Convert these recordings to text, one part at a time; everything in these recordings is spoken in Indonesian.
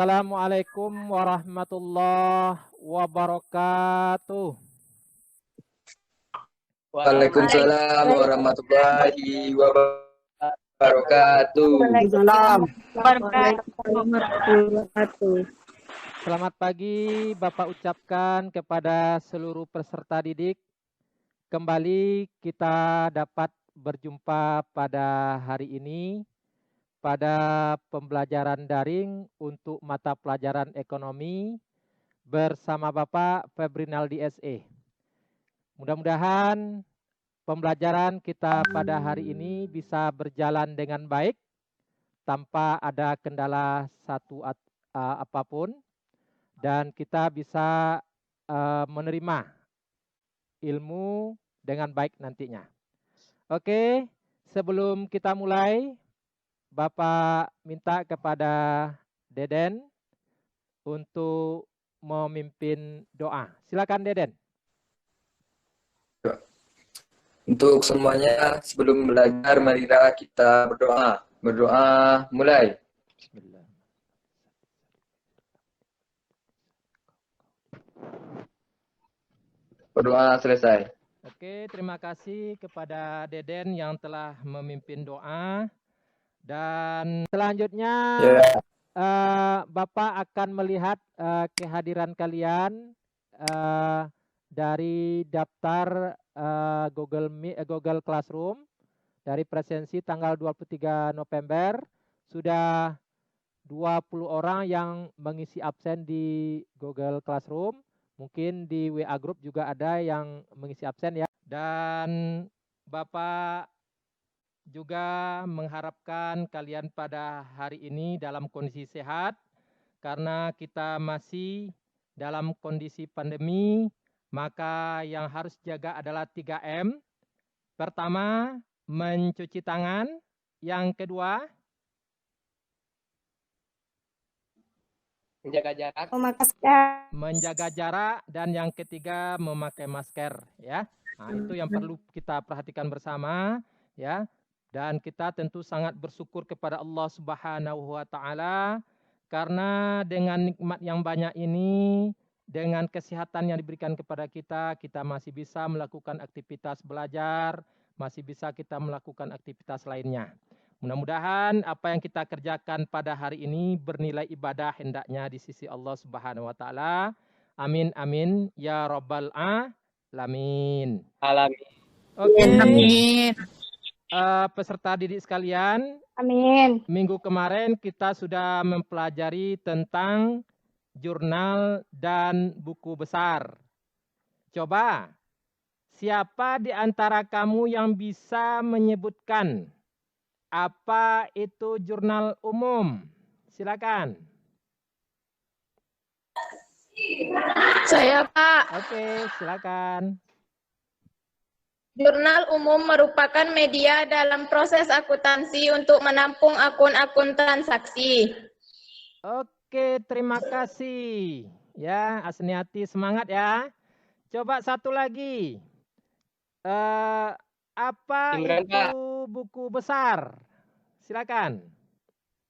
Assalamualaikum warahmatullahi wabarakatuh. Waalaikumsalam warahmatullahi wabarakatuh. Waalaikumsalam. Selamat pagi Bapak ucapkan kepada seluruh peserta didik. Kembali kita dapat berjumpa pada hari ini pada pembelajaran daring untuk mata pelajaran ekonomi bersama Bapak Febrinaldi SE. Mudah-mudahan pembelajaran kita pada hari ini bisa berjalan dengan baik tanpa ada kendala apapun dan kita bisa menerima ilmu dengan baik nantinya. Oke, sebelum kita mulai, Bapak minta kepada Deden untuk memimpin doa. Silakan Deden. Untuk semuanya sebelum belajar marilah kita berdoa. Berdoa mulai. Bismillah. Berdoa selesai. Oke, terima kasih kepada Deden yang telah memimpin doa. Dan selanjutnya Bapak akan melihat kehadiran kalian dari daftar Google Classroom dari presensi tanggal 23 November. Sudah 20 orang yang mengisi absen di Google Classroom. Mungkin di WA Group juga ada yang mengisi absen ya. Dan Bapak juga mengharapkan kalian pada hari ini dalam kondisi sehat karena kita masih dalam kondisi pandemi, maka yang harus jaga adalah 3M. Pertama, mencuci tangan. Yang kedua, menjaga jarak, dan yang ketiga memakai masker ya. Nah, itu yang perlu kita perhatikan bersama ya. Dan kita tentu sangat bersyukur kepada Allah Subhanahu wa taala karena dengan nikmat yang banyak ini, dengan kesehatan yang diberikan kepada kita, kita masih bisa melakukan aktivitas belajar, masih bisa kita melakukan aktivitas lainnya. Mudah-mudahan apa yang kita kerjakan pada hari ini bernilai ibadah hendaknya di sisi Allah Subhanahu wa taala. Amin amin ya rabbal alamin. Alamin. Oke. Amin. Peserta didik sekalian, Amin. minggu kemarin kita sudah mempelajari tentang jurnal dan buku besar. Coba, siapa di antara kamu yang bisa menyebutkan apa itu jurnal umum? Silakan. Saya, Pak. Oke, silakan. Jurnal umum merupakan media dalam proses akuntansi untuk menampung akun-akun transaksi. Oke, terima kasih. Ya, Asniati semangat ya. Coba satu lagi. Apa Imran, itu Pak. buku besar? Silakan.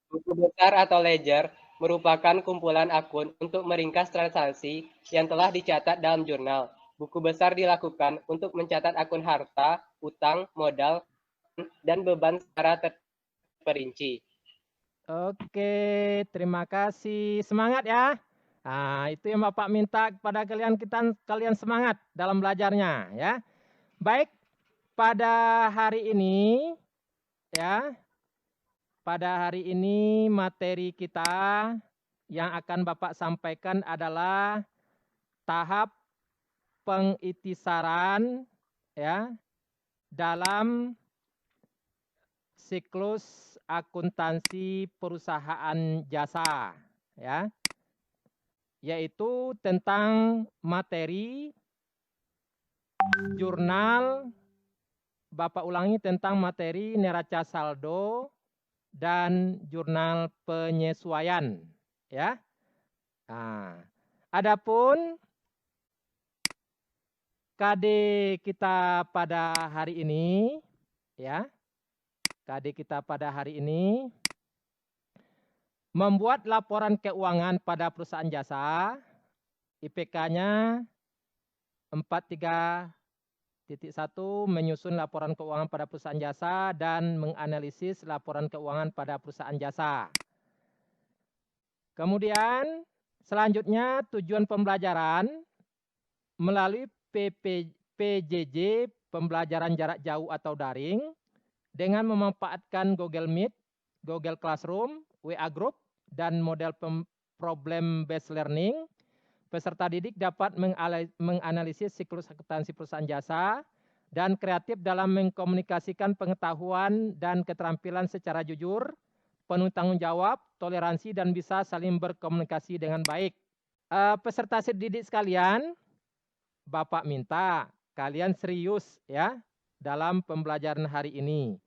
Buku besar atau ledger merupakan kumpulan akun untuk meringkas transaksi yang telah dicatat dalam jurnal. Buku besar dilakukan untuk mencatat akun harta, utang, modal, dan beban secara terperinci. Oke, terima kasih. Semangat ya. Nah, itu yang Bapak minta kepada kalian semangat dalam belajarnya ya. Baik, pada hari ini ya. Pada hari ini materi kita yang akan Bapak sampaikan adalah tahap pengitisaran ya dalam siklus akuntansi perusahaan jasa ya, yaitu tentang materi jurnal. Bapak ulangi, tentang materi neraca saldo dan jurnal penyesuaian ya. Nah, adapun KD kita pada hari ini ya. KD kita pada hari ini membuat laporan keuangan pada perusahaan jasa, IPK-nya 43.1, menyusun laporan keuangan pada perusahaan jasa dan menganalisis laporan keuangan pada perusahaan jasa. Kemudian selanjutnya tujuan pembelajaran melalui PJJ, pembelajaran jarak jauh atau daring, dengan memanfaatkan Google Meet, Google Classroom, WA Group, dan model problem based learning. Peserta didik dapat menganalisis siklus akuntansi perusahaan jasa dan kreatif dalam mengkomunikasikan pengetahuan dan keterampilan secara jujur, penuh tanggung jawab, toleransi, dan bisa saling berkomunikasi dengan baik. Peserta didik sekalian, Bapak minta kalian serius ya dalam pembelajaran hari ini.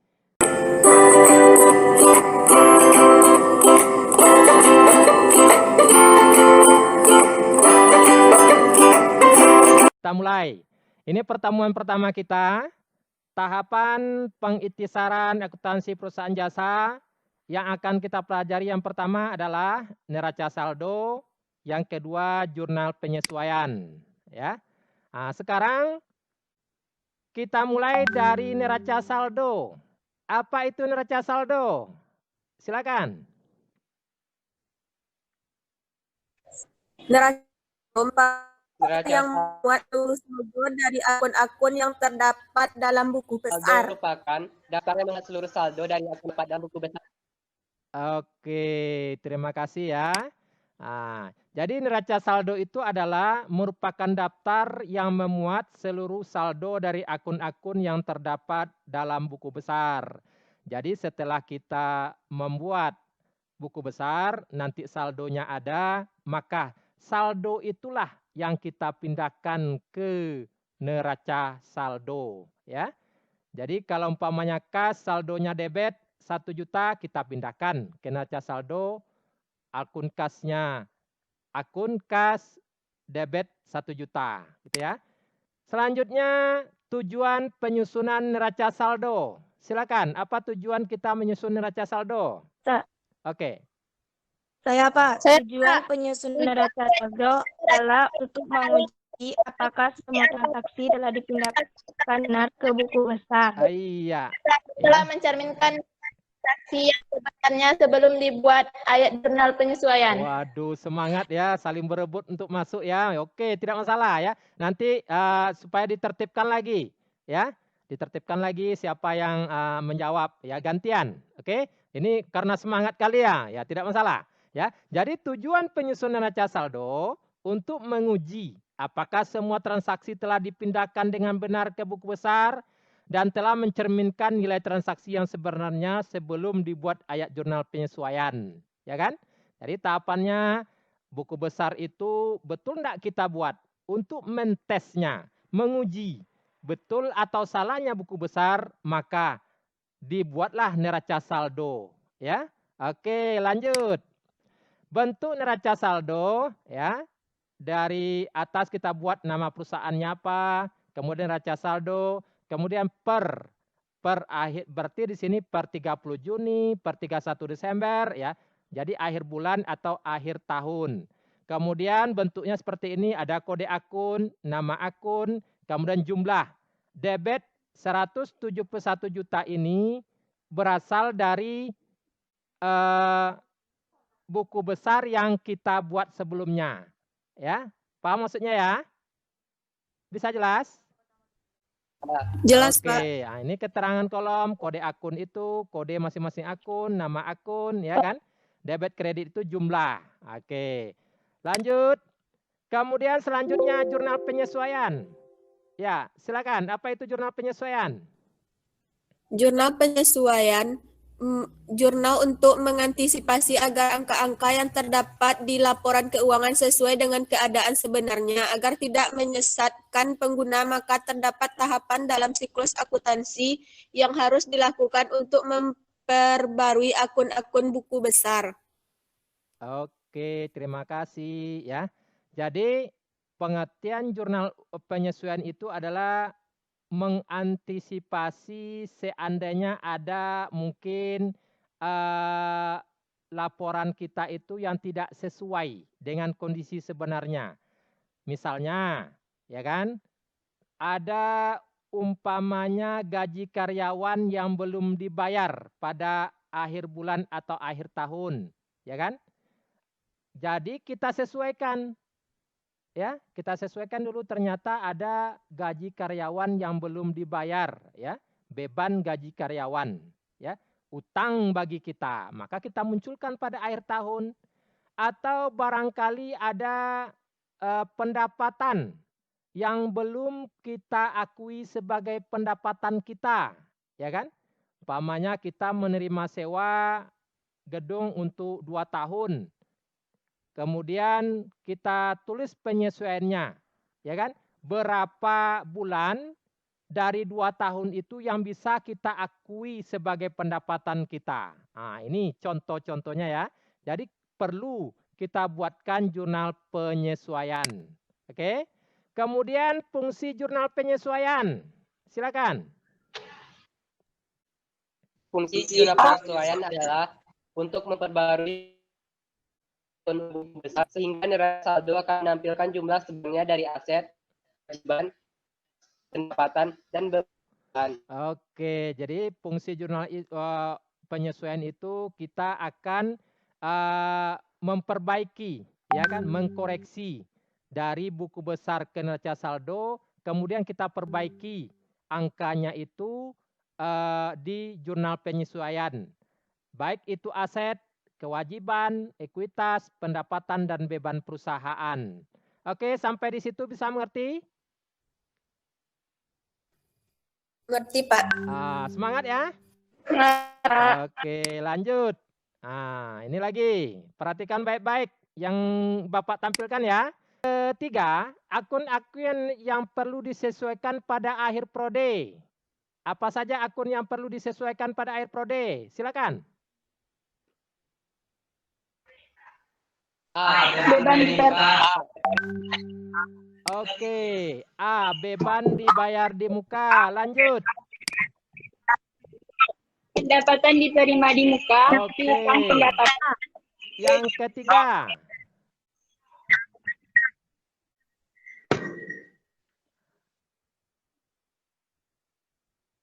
Kita mulai. Ini pertemuan pertama kita, tahapan pengiktisaran akuntansi perusahaan jasa. Yang akan kita pelajari yang pertama adalah neraca saldo, yang kedua jurnal penyesuaian. Ya. Nah, sekarang kita mulai dari neraca saldo. Apa itu neraca saldo? Silakan. Neraca yang membuat saldo dari akun-akun yang terdapat dalam buku Saldo besar. merupakan daftar yang melihat seluruh saldo dari akun dalam buku besar. Oke, terima kasih ya. Nah, jadi neraca saldo itu adalah merupakan daftar yang memuat seluruh saldo dari akun-akun yang terdapat dalam buku besar. Jadi setelah kita membuat buku besar, nanti saldonya ada, maka saldo itulah yang kita pindahkan ke neraca saldo. Ya. Jadi kalau umpamanya kas saldonya debit 1 juta, kita pindahkan ke neraca saldo, akun kasnya, akun kas debit 1 juta. Gitu ya. Selanjutnya tujuan penyusunan neraca saldo. Silakan, apa tujuan kita menyusun neraca saldo? Oke. Saya Pak, Saya, tujuan penyusunan neraca saldo adalah untuk menguji apakah semua transaksi telah dipindahkan benar ke buku besar. Iya. telah mencerminkan transaksi yang sebenarnya sebelum dibuat ayat jurnal penyesuaian. Waduh, semangat ya, saling berebut untuk masuk ya. Oke, tidak masalah ya. Nanti supaya ditertibkan lagi ya. Ditertibkan lagi siapa yang menjawab ya, gantian. Oke. Ini karena semangat kalian ya, tidak masalah ya. Jadi tujuan penyusunan neraca saldo untuk menguji apakah semua transaksi telah dipindahkan dengan benar ke buku besar dan telah mencerminkan nilai transaksi yang sebenarnya sebelum dibuat ayat jurnal penyesuaian, ya kan? Jadi tahapannya buku besar itu betul enggak kita buat untuk mentesnya, menguji betul atau salahnya buku besar, maka dibuatlah neraca saldo, ya. Oke, lanjut. Bentuk neraca saldo, ya. Dari atas kita buat nama perusahaannya apa, kemudian neraca saldo, kemudian per akhir, berarti di sini per 30 Juni, per 31 Desember, ya. Jadi akhir bulan atau akhir tahun. Kemudian bentuknya seperti ini, ada kode akun, nama akun, kemudian jumlah. Debit 171 juta ini berasal dari buku besar yang kita buat sebelumnya. Ya, paham maksudnya ya? Bisa jelas? Jelas, Oke, Pak. nah, ini keterangan kolom, kode akun itu, kode masing-masing akun, nama akun, ya kan? Debit kredit itu jumlah. Oke, lanjut. Kemudian selanjutnya jurnal penyesuaian. Ya, silakan. Apa itu jurnal penyesuaian? Jurnal penyesuaian, jurnal untuk mengantisipasi agar angka-angka yang terdapat di laporan keuangan sesuai dengan keadaan sebenarnya agar tidak menyesatkan pengguna, maka terdapat tahapan dalam siklus akuntansi yang harus dilakukan untuk memperbarui akun-akun buku besar. Oke, terima kasih ya. Jadi pengertian jurnal penyesuaian itu adalah mengantisipasi seandainya ada mungkin laporan kita itu yang tidak sesuai dengan kondisi sebenarnya. Misalnya, ya kan, ada umpamanya gaji karyawan yang belum dibayar pada akhir bulan atau akhir tahun, ya kan? Jadi kita sesuaikan, ya, kita sesuaikan dulu. Ternyata ada gaji karyawan yang belum dibayar, ya, beban gaji karyawan, ya, utang bagi kita. Maka kita munculkan pada akhir tahun. Atau barangkali ada pendapatan yang belum kita akui sebagai pendapatan kita, ya kan? Umpamanya kita menerima sewa gedung untuk 2 tahun. Kemudian kita tulis penyesuaiannya, ya kan? Berapa bulan dari 2 tahun itu yang bisa kita akui sebagai pendapatan kita. Nah, ini contoh-contohnya ya. Jadi perlu kita buatkan jurnal penyesuaian. Oke. Kemudian fungsi jurnal penyesuaian. Silakan. Fungsi jurnal penyesuaian adalah untuk memperbarui buku besar sehingga neraca saldo akan menampilkan jumlah sebenarnya dari aset, kewajiban, pendapatan, dan beban. Oke, jadi fungsi jurnal penyesuaian itu kita akan memperbaiki, ya kan, mengkoreksi dari buku besar ke neraca saldo, kemudian kita perbaiki angkanya itu di jurnal penyesuaian. Baik itu aset, kewajiban, ekuitas, pendapatan, dan beban perusahaan. Oke, sampai di situ bisa mengerti? Ngerti, Pak. Semangat ya. Oke, lanjut. Nah, ini lagi. Perhatikan baik-baik yang Bapak tampilkan ya. Ketiga, akun-akun yang perlu disesuaikan pada akhir prode. Apa saja akun yang perlu disesuaikan pada akhir prode? Silakan. Beban Oke, A, beban dibayar di muka. Lanjut. pendapatan diterima di muka. Oke. Piutang pendapatan. Yang ketiga.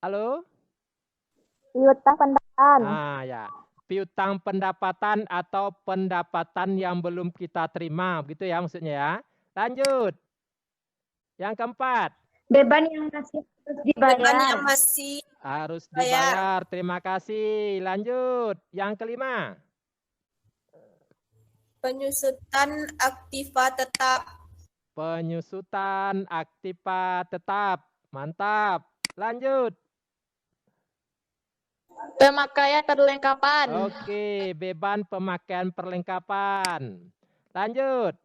Halo? Piutang pendapatan. Ya. Piutang pendapatan atau pendapatan yang belum kita terima, begitu ya maksudnya ya. Lanjut. Yang keempat. Beban yang masih harus dibayar. Beban yang masih Harus dibayar. Terima kasih. Lanjut. Yang kelima. penyusutan aktiva tetap. Penyusutan aktiva tetap. Mantap. Lanjut. Pemakaian perlengkapan. Oke, beban pemakaian perlengkapan. Lanjut.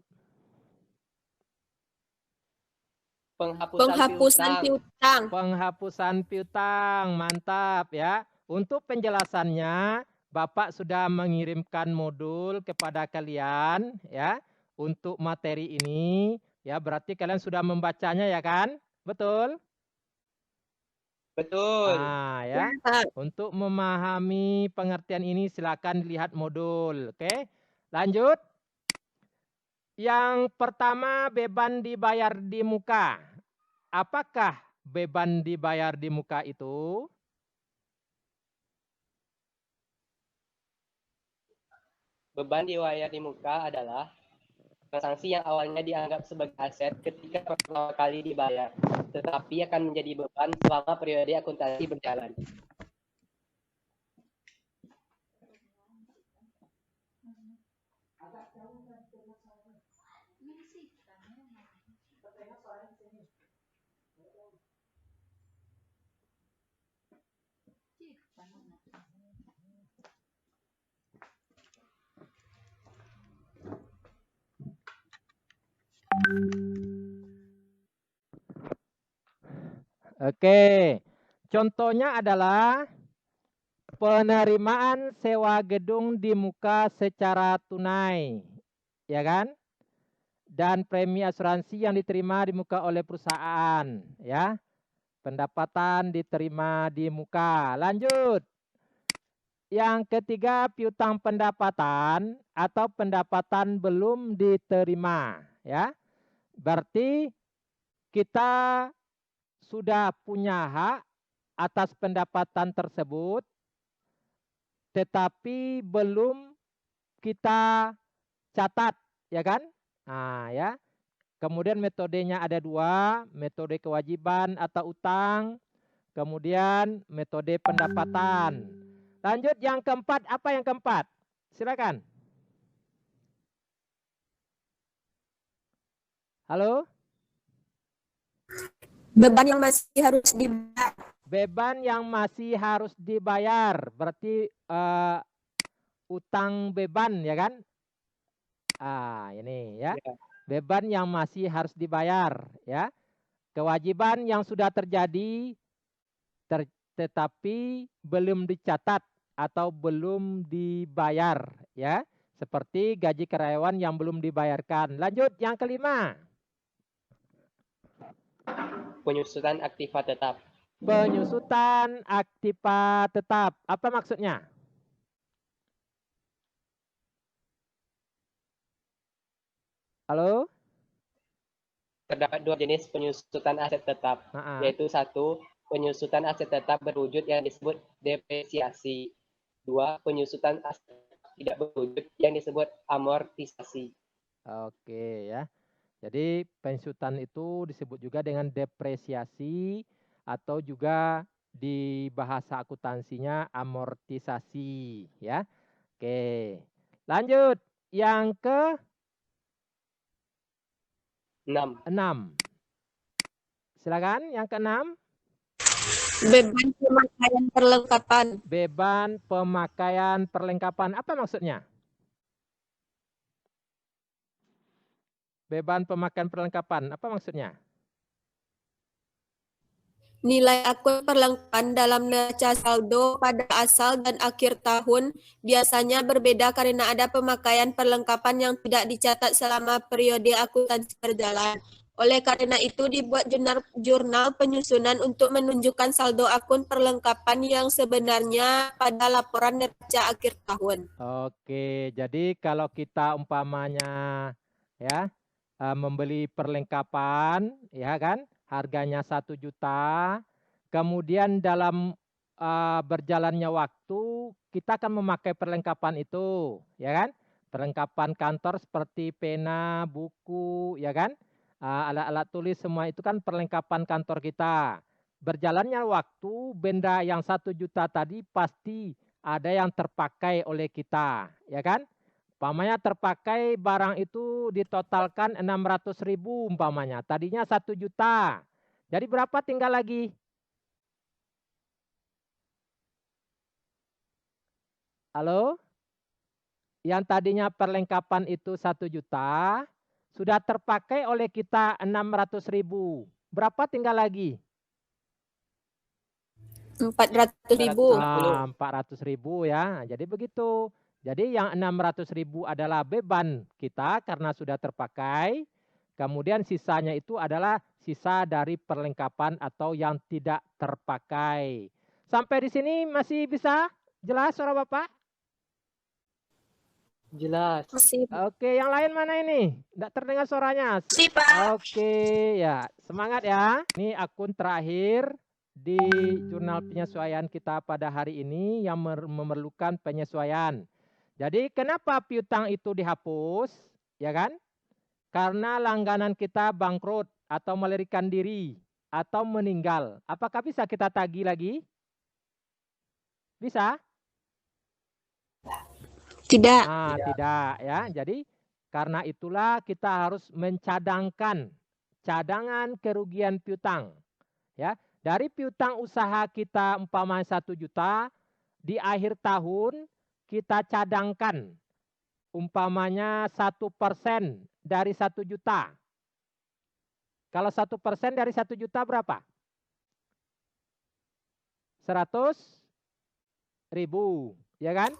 Penghapusan piutang. Penghapusan piutang, mantap ya. Untuk penjelasannya, Bapak sudah mengirimkan modul kepada kalian ya untuk materi ini ya. Berarti kalian sudah membacanya ya kan? Betul? Betul. Ya. Untuk memahami pengertian ini silakan lihat modul. Oke. Lanjut. Yang pertama, beban dibayar di muka. Apakah beban dibayar di muka itu? Beban dibayar di muka adalah transaksi yang awalnya dianggap sebagai aset ketika pertama kali dibayar, tetapi akan menjadi beban selama periode akuntansi berjalan. Oke, contohnya adalah penerimaan sewa gedung di muka secara tunai, ya kan? Dan premi asuransi yang diterima di muka oleh perusahaan, ya. Pendapatan diterima di muka. Lanjut. yang ketiga piutang pendapatan atau pendapatan belum diterima, ya. Berarti kita sudah punya hak atas pendapatan tersebut, tetapi belum kita catat, ya kan? Nah, ya. Kemudian metodenya ada dua, metode kewajiban atau utang, kemudian metode pendapatan. Lanjut yang keempat, apa yang keempat? Silakan. Halo? Beban yang masih harus dibayar. Beban yang masih harus dibayar, berarti utang beban, ya kan? Ini ya. Ya. Beban yang masih harus dibayar, ya. Kewajiban yang sudah terjadi tetapi belum dicatat atau belum dibayar, ya. Seperti gaji karyawan yang belum dibayarkan. Lanjut yang kelima. Penyusutan aktiva tetap. Penyusutan aktiva tetap. Apa maksudnya? Halo? Terdapat dua jenis penyusutan aset tetap, yaitu satu, penyusutan aset tetap berwujud yang disebut depresiasi. Dua, penyusutan aset tidak berwujud yang disebut amortisasi. Oke ya. Jadi penyusutan itu disebut juga dengan depresiasi atau juga di bahasa akuntansinya amortisasi ya. Oke. Lanjut yang ke 6. Silakan yang ke-6. Beban pemakaian perlengkapan. Beban pemakaian perlengkapan. Apa maksudnya? Beban pemakaian perlengkapan. Apa maksudnya? Nilai akun perlengkapan dalam neraca saldo pada asal dan akhir tahun biasanya berbeda karena ada pemakaian perlengkapan yang tidak dicatat selama periode akuntansi berjalan. Oleh karena itu dibuat jurnal penyusunan untuk menunjukkan saldo akun perlengkapan yang sebenarnya pada laporan neraca akhir tahun. Oke, jadi kalau kita umpamanya ya membeli perlengkapan ya kan harganya 1 juta, kemudian dalam berjalannya waktu kita akan memakai perlengkapan itu ya kan, perlengkapan kantor seperti pena, buku ya kan, alat-alat tulis semua itu kan perlengkapan kantor kita. Berjalannya waktu benda yang 1 juta tadi pasti ada yang terpakai oleh kita ya kan. Umpamanya terpakai barang itu ditotalkan 600.000 umpamanya. Tadinya 1 juta. Jadi berapa tinggal lagi? Halo? Yang tadinya perlengkapan itu 1 juta, sudah terpakai oleh kita 600.000. Berapa tinggal lagi? 400.000. 400.000 ya. Jadi begitu. Jadi yang 600.000 adalah beban kita karena sudah terpakai. Kemudian sisanya itu adalah sisa dari perlengkapan atau yang tidak terpakai. Sampai di sini masih bisa jelas suara Bapak? Jelas. Oke, yang lain mana ini? Tidak terdengar suaranya. Si Pak. Oke, ya. Semangat ya. Ini akun terakhir di jurnal penyesuaian kita pada hari ini yang memerlukan penyesuaian. Jadi kenapa piutang itu dihapus, ya kan? Karena langganan kita bangkrut atau melarikan diri atau meninggal. Apakah bisa kita tagih lagi? Bisa? Tidak. Tidak ya. Jadi karena itulah kita harus mencadangkan cadangan kerugian piutang. Ya, dari piutang usaha kita umpamanya 1 juta, di akhir tahun kita cadangkan umpamanya 1% dari 1 juta. Kalau 1% dari 1 juta berapa? 100.000, ya kan?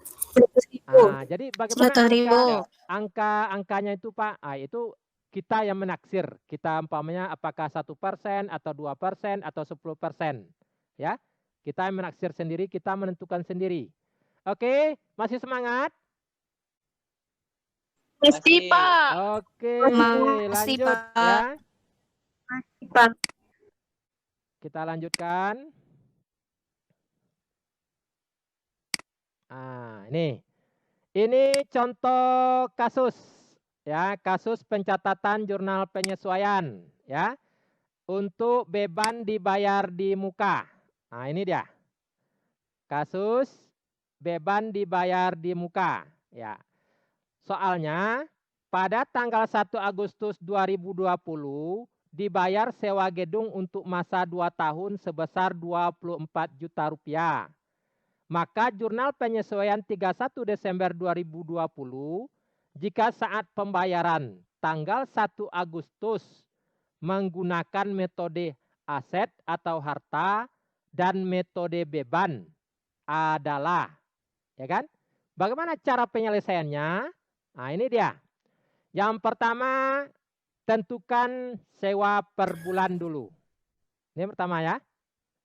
Jadi bagaimana angka-angkanya itu Pak? Itu kita yang menaksir. Kita umpamanya apakah 1% atau 2% atau 10%. Ya, kita yang menaksir sendiri, kita menentukan sendiri. Oke, masih semangat? Mesti, Masih. Pak. Oke, Masih, lanjut Pak. ya. Pak. Kita lanjutkan. Nah, ini contoh kasus ya, kasus pencatatan jurnal penyesuaian ya untuk beban dibayar di muka. Nah, ini dia. Kasus beban dibayar di muka ya. Soalnya pada tanggal 1 Agustus 2020 dibayar sewa gedung untuk masa 2 tahun sebesar 24 juta rupiah. Maka jurnal penyesuaian 31 Desember 2020 jika saat pembayaran tanggal 1 Agustus menggunakan metode aset atau harta dan metode beban adalah, ya kan? Bagaimana cara penyelesaiannya? Nah, ini dia. Yang pertama, tentukan sewa per bulan dulu. Ini pertama ya.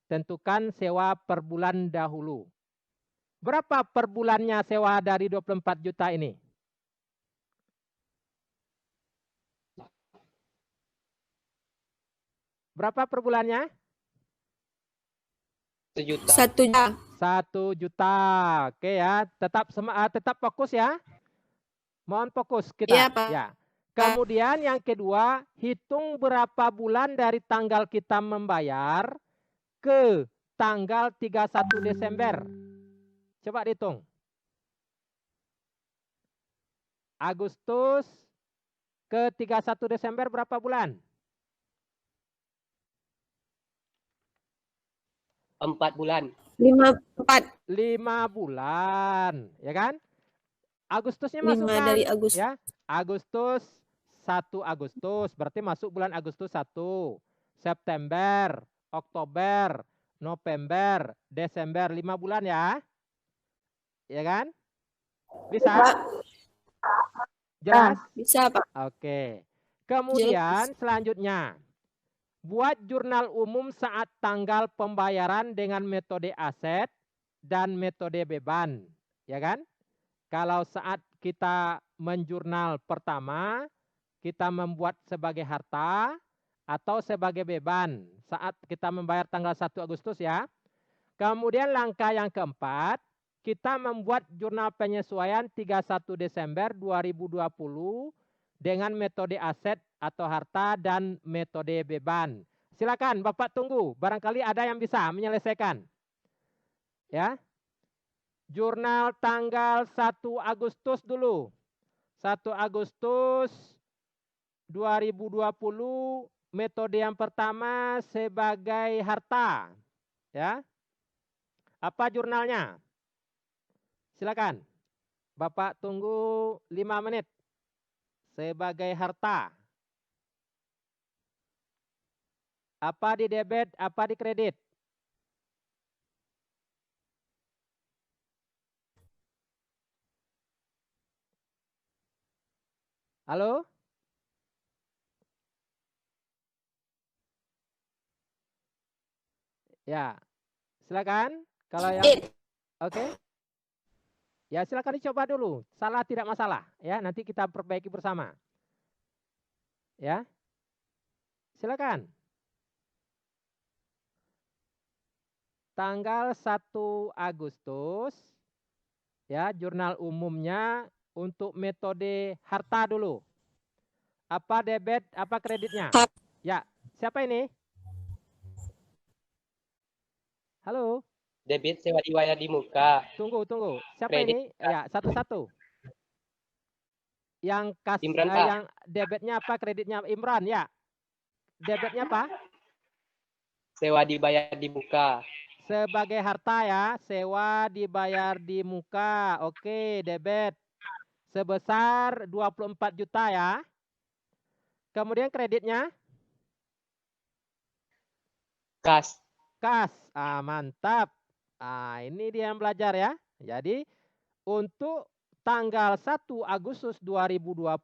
Tentukan sewa per bulan dahulu. Berapa per bulannya sewa dari 24 juta ini? Berapa per bulannya? 1 juta. 1 juta. 1 juta. Oke ya, tetap fokus ya. Mohon fokus kita. Iya, Pak. Ya. Kemudian yang kedua, hitung berapa bulan dari tanggal kita membayar ke tanggal 31 Desember. Coba dihitung. Agustus ke 31 Desember berapa bulan? 4 bulan. 4. 5 bulan, ya kan? Agustusnya 5 masuk kan? dari Agustus. Ya, Agustus 1 Agustus, berarti masuk bulan Agustus 1. September, Oktober, November, Desember, 5 bulan ya. Ya kan? Bisa? Jelas? Bisa, Pak. Oke. Kemudian selanjutnya, buat jurnal umum saat tanggal pembayaran dengan metode aset dan metode beban, ya kan? Kalau saat kita menjurnal pertama, kita membuat sebagai harta atau sebagai beban saat kita membayar tanggal 1 Agustus ya. Kemudian langkah yang keempat, kita membuat jurnal penyesuaian 31 Desember 2020 dengan metode aset atau harta dan metode beban. Silakan Bapak tunggu, barangkali ada yang bisa menyelesaikan. Ya. Jurnal tanggal 1 Agustus dulu. 1 Agustus 2020, metode yang pertama sebagai harta. Ya. Apa jurnalnya? Silakan. Bapak tunggu 5 menit. Sebagai harta. Apa di debit, apa di kredit? Halo? Ya, silakan. Kalau yang oke. Ya, silakan dicoba dulu. Salah tidak masalah, ya. Nanti kita perbaiki bersama. Ya. Silakan. Tanggal 1 Agustus ya, jurnal umumnya untuk metode harta dulu. Apa debit, apa kreditnya? Ya, siapa ini? Halo? Debit sewa dibayar di muka. Tunggu. Siapa Kredit. ini? Ya, satu-satu. Yang Imran, Pak. yang debitnya apa, kreditnya? Imran, ya. Debitnya apa? Sewa dibayar di muka. Sebagai harta ya, sewa dibayar di muka. Oke, debit. Sebesar 24 juta ya. Kemudian kreditnya? Kas. Kas. Mantap. Ini dia yang belajar ya. Jadi untuk tanggal 1 Agustus 2020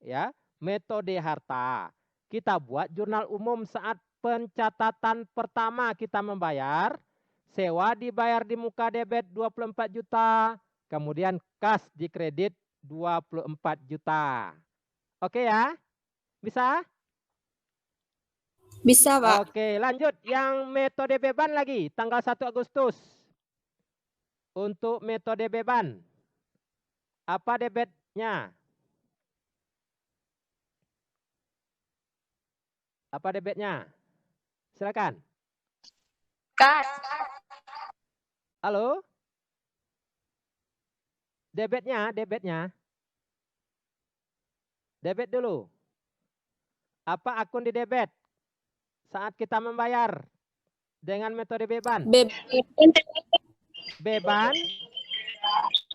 ya, metode harta. Kita buat jurnal umum saat pencatatan pertama kita membayar sewa dibayar di muka debit 24 juta, kemudian kas di kredit 24 juta. Oke ya? Bisa? Bisa, Pak. Oke, lanjut. Yang metode beban lagi, tanggal 1 Agustus. Untuk metode beban, apa debitnya? Apa debitnya? Silakan. Kas. Halo? Debitnya. Debit dulu. Apa akun di debit saat kita membayar dengan metode beban?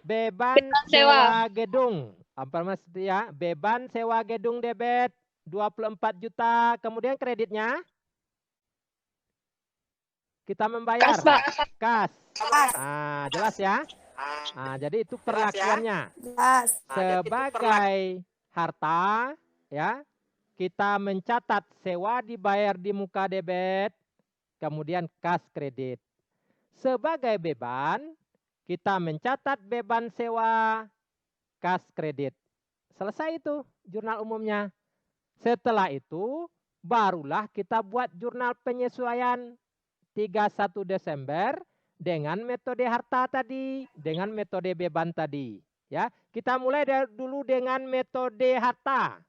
Beban sewa gedung. Apa maksudnya ya? Beban sewa gedung debit 24 juta. Kemudian kreditnya? Kita membayar. Kas, Pak. Kas. Jelas ya? Jadi itu perlakuannya. Jelas. Sebagai harta, ya, kita mencatat sewa dibayar di muka debit, kemudian kas kredit. Sebagai beban, kita mencatat beban sewa, kas kredit. Selesai itu jurnal umumnya. Setelah itu, barulah kita buat jurnal penyesuaian 31 Desember dengan metode harta tadi, dengan metode beban tadi. Ya, kita mulai dulu dengan metode harta.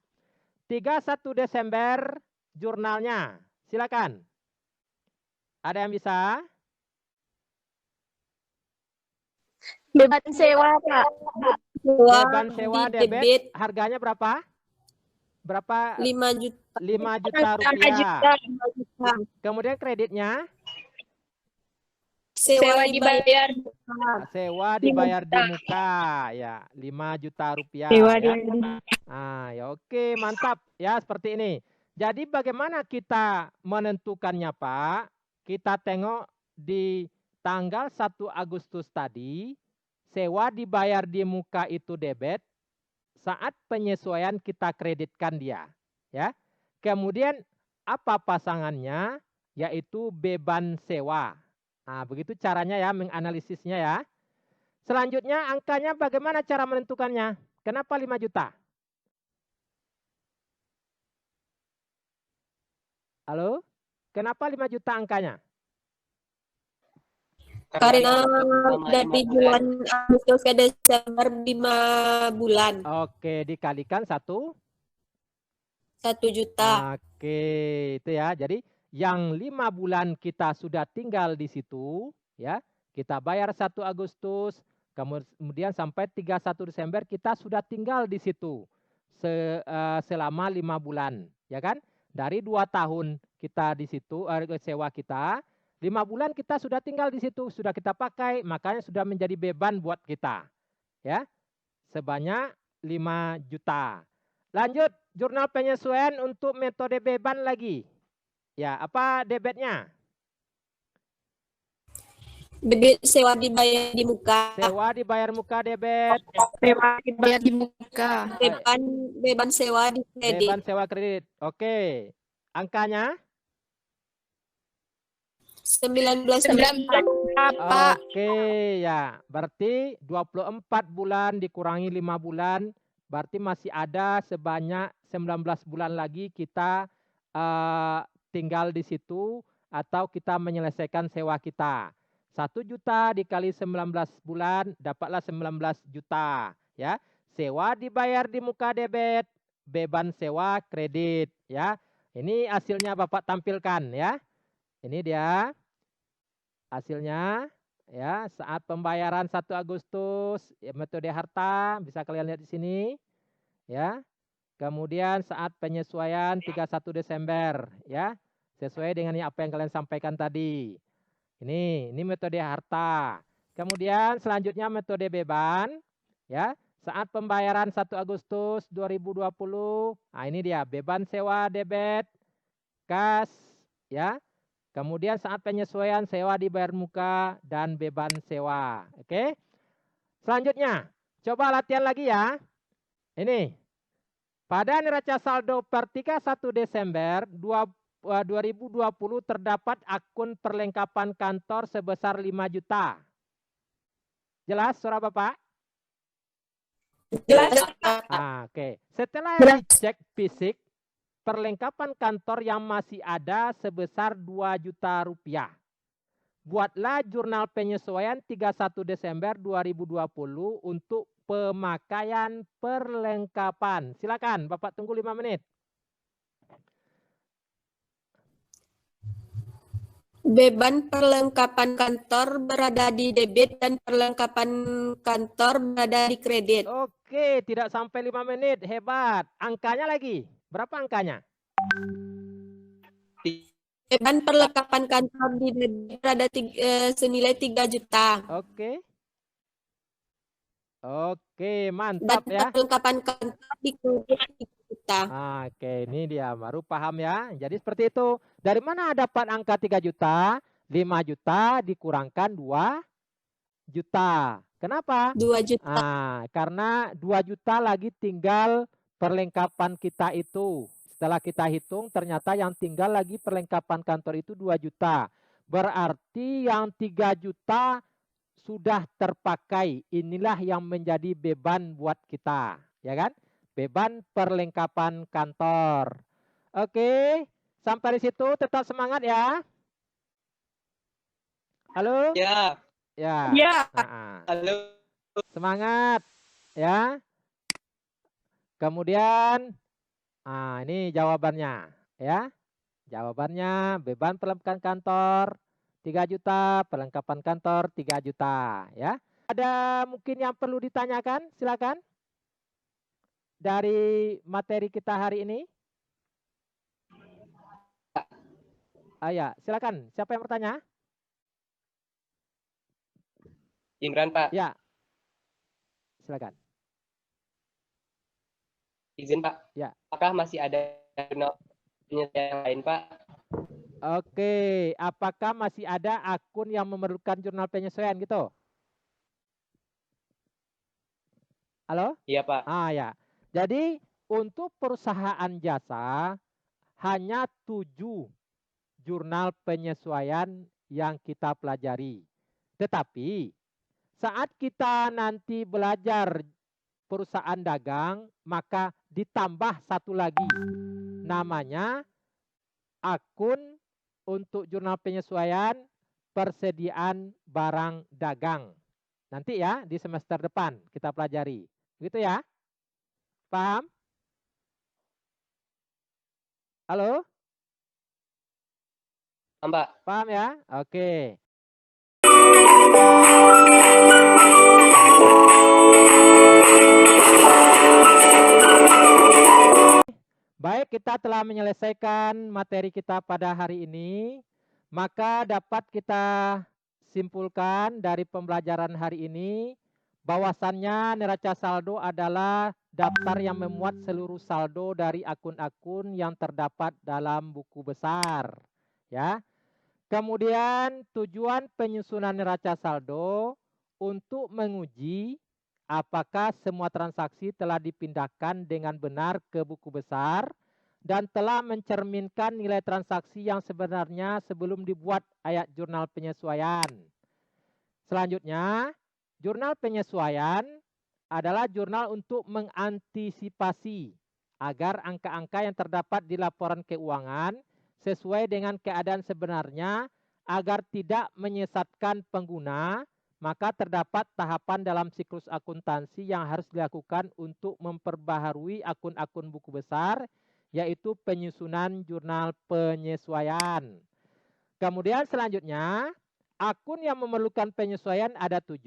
31 Desember jurnalnya. Silakan. Ada yang bisa? Beban sewa, Pak. Beban sewa debit harganya berapa? Berapa? 5 juta. 5 juta rupiah. Kemudian kreditnya? Sewa dibayar. Sewa dibayar di muka, ya 5 juta rupiah. Sewa Ya. dibayar. Ya oke, mantap ya seperti ini. Jadi bagaimana kita menentukannya, Pak? Kita tengok di tanggal 1 Agustus tadi, sewa dibayar di muka itu debit, saat penyesuaian kita kreditkan dia. Ya. Kemudian apa pasangannya? Yaitu beban sewa. Begitu caranya ya menganalisisnya ya. Selanjutnya angkanya bagaimana cara menentukannya? Kenapa 5 juta? Halo? Kenapa 5 juta angkanya? Karena dari bulan Agustus ke Desember 5 bulan. Oke, dikalikan 1 juta. Oke, itu ya. Jadi yang 5 bulan kita sudah tinggal di situ, ya. Kita bayar 1 Agustus, kemudian sampai 31 Desember kita sudah tinggal di situ selama 5 bulan, ya kan? Dari 2 tahun kita di situ sewa kita, 5 bulan kita sudah tinggal di situ, sudah kita pakai, makanya sudah menjadi beban buat kita, ya. Sebanyak 5 juta. Lanjut, jurnal penyesuaian untuk metode beban lagi. Ya, apa debitnya? Debit sewa dibayar di muka. Sewa dibayar muka debit. Sewa dibayar di muka. Beban sewa di kredit. Beban sewa kredit. Oke. Angkanya? 19 Oke, ya. Berarti 24 bulan dikurangi 5 bulan, berarti masih ada sebanyak 19 bulan lagi kita tinggal di situ atau kita menyelesaikan sewa kita. 1 juta dikali 19 bulan dapatlah 19 juta, ya. Sewa dibayar di muka debit, beban sewa kredit, ya. Ini hasilnya Bapak tampilkan, ya. Ini dia hasilnya, ya. Saat pembayaran 1 Agustus, ya, metode harta bisa kalian lihat di sini, ya. Kemudian saat penyesuaian 31 Desember, ya, sesuai dengan apa yang kalian sampaikan tadi. Ini metode harta. Kemudian selanjutnya metode beban, ya, saat pembayaran 1 Agustus 2020. Ini dia beban sewa debit, kas, ya. Kemudian saat penyesuaian sewa dibayar muka dan beban sewa. Oke. Selanjutnya, coba latihan lagi ya. Ini. Pada neraca saldo per 31 Desember 2020 terdapat akun perlengkapan kantor sebesar 5 juta. Jelas suara Bapak? Jelas, Pak. Oke. Setelah dicek fisik, perlengkapan kantor yang masih ada sebesar 2 juta rupiah. Buatlah jurnal penyesuaian 31 Desember 2020 untuk pemakaian perlengkapan. Silakan, Bapak tunggu 5 menit. Beban perlengkapan kantor berada di debit dan perlengkapan kantor berada di kredit. Oke, tidak sampai 5 menit. Hebat. Angkanya lagi. Berapa angkanya? Beban perlengkapan kantor di debit berada senilai 3 juta. Oke. Oke, Dan mantap ya. perlengkapan kantor di kredit 3 juta. Oke, ini dia baru paham ya. Jadi seperti itu. Dari mana dapat angka 3 juta? 5 juta dikurangkan 2 juta. Kenapa? 2 juta. Karena 2 juta lagi tinggal perlengkapan kita itu. Setelah kita hitung ternyata yang tinggal lagi perlengkapan kantor itu 2 juta. Berarti yang 3 juta sudah terpakai. Inilah yang menjadi beban buat kita. Ya kan? Beban perlengkapan kantor. Oke, sampai di situ tetap semangat ya. Halo? Ya, Ya. Ya. halo. Semangat ya. Kemudian ini jawabannya ya. Jawabannya beban perlengkapan kantor 3 juta, perlengkapan kantor 3 juta ya. Ada mungkin yang perlu ditanyakan? Silakan. Dari materi kita hari ini. Ya, silakan. Siapa yang bertanya? Imran, Pak. Ya. Silakan. Izin, Pak. Ya. Apakah masih ada jurnal penyesuaian lain, Pak? Oke, apakah masih ada akun yang memerlukan jurnal penyesuaian gitu? Halo? Iya, Pak. Ya. Jadi untuk perusahaan jasa hanya 7 jurnal penyesuaian yang kita pelajari. Tetapi saat kita nanti belajar perusahaan dagang, maka ditambah satu lagi. Namanya akun untuk jurnal penyesuaian persediaan barang dagang. Nanti ya di semester depan kita pelajari. Gitu ya? Paham? Halo? Mbak. Paham ya? Oke. Baik, kita telah menyelesaikan materi kita pada hari ini. Maka dapat kita simpulkan dari pembelajaran hari ini bahwasannya neraca saldo adalah daftar yang memuat seluruh saldo dari akun-akun yang terdapat dalam buku besar. Ya. Kemudian tujuan penyusunan neraca saldo untuk menguji apakah semua transaksi telah dipindahkan dengan benar ke buku besar dan telah mencerminkan nilai transaksi yang sebenarnya sebelum dibuat ayat jurnal penyesuaian. Selanjutnya, jurnal penyesuaian adalah jurnal untuk mengantisipasi agar angka-angka yang terdapat di laporan keuangan sesuai dengan keadaan sebenarnya agar tidak menyesatkan pengguna. Maka terdapat tahapan dalam siklus akuntansi yang harus dilakukan untuk memperbaharui akun-akun buku besar, yaitu penyusunan jurnal penyesuaian. Kemudian selanjutnya, akun yang memerlukan penyesuaian ada 7,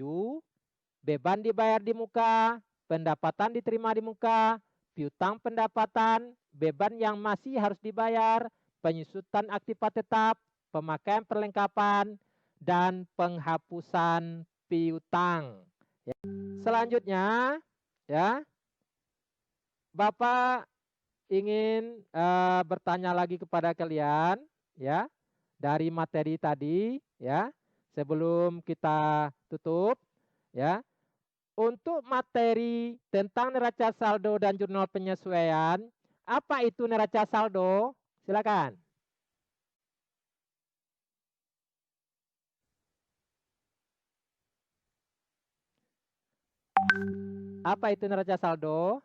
beban dibayar di muka, pendapatan diterima di muka, piutang pendapatan, beban yang masih harus dibayar, penyusutan aktiva tetap, pemakaian perlengkapan, dan penghapusan piutang. Ya. Selanjutnya, ya, Bapak ingin bertanya lagi kepada kalian, ya, dari materi tadi, ya, sebelum kita tutup, ya, untuk materi tentang neraca saldo dan jurnal penyesuaian, apa itu neraca saldo? Silakan. Apa itu neraca saldo?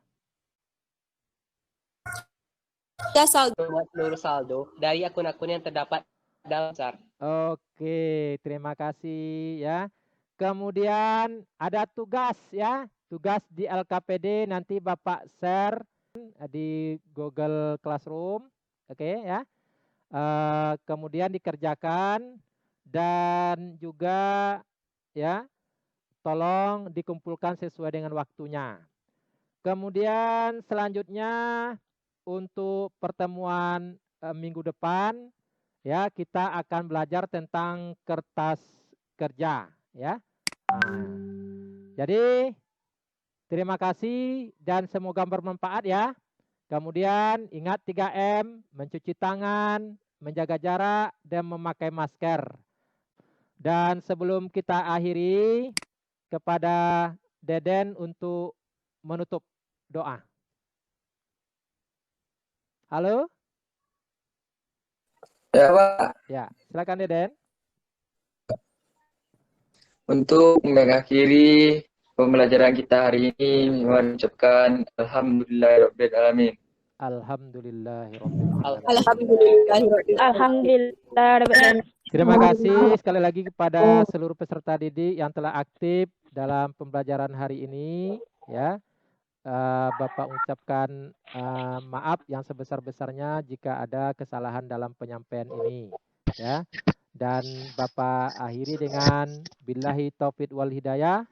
Ya saldo. Membuat seluruh saldo dari akun-akun yang terdapat dalam besar. Oke, terima kasih ya. Kemudian ada tugas ya. Tugas di LKPD nanti Bapak share di Google Classroom. Oke ya. Kemudian dikerjakan dan juga ya tolong dikumpulkan sesuai dengan waktunya. Kemudian selanjutnya untuk pertemuan minggu depan ya kita akan belajar tentang kertas kerja ya. Nah, jadi terima kasih dan semoga bermanfaat ya. Kemudian ingat 3M, mencuci tangan, menjaga jarak dan memakai masker. Dan sebelum kita akhiri kepada Deden untuk menutup doa. Halo? Ya, Pak. Ya, silakan Deden. Untuk mengakhiri pembelajaran kita hari ini, mengucapkan Alhamdulillahirrahmanirrahim. Alhamdulillahirrahmanirrahim. Alhamdulillah. Terima kasih sekali lagi kepada seluruh peserta didik yang telah aktif dalam pembelajaran hari ini. Ya, Bapak ucapkan maaf yang sebesar-besarnya jika ada kesalahan dalam penyampaian ini. Ya, dan Bapak akhiri dengan billahi taufiq wal hidayah.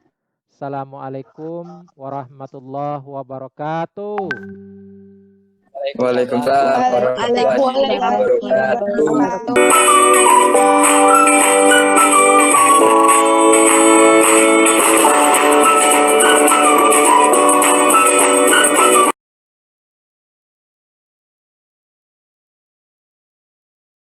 Assalamualaikum warahmatullahi wabarakatuh. Waalaikumsalam warahmatullahi wabarakatuh.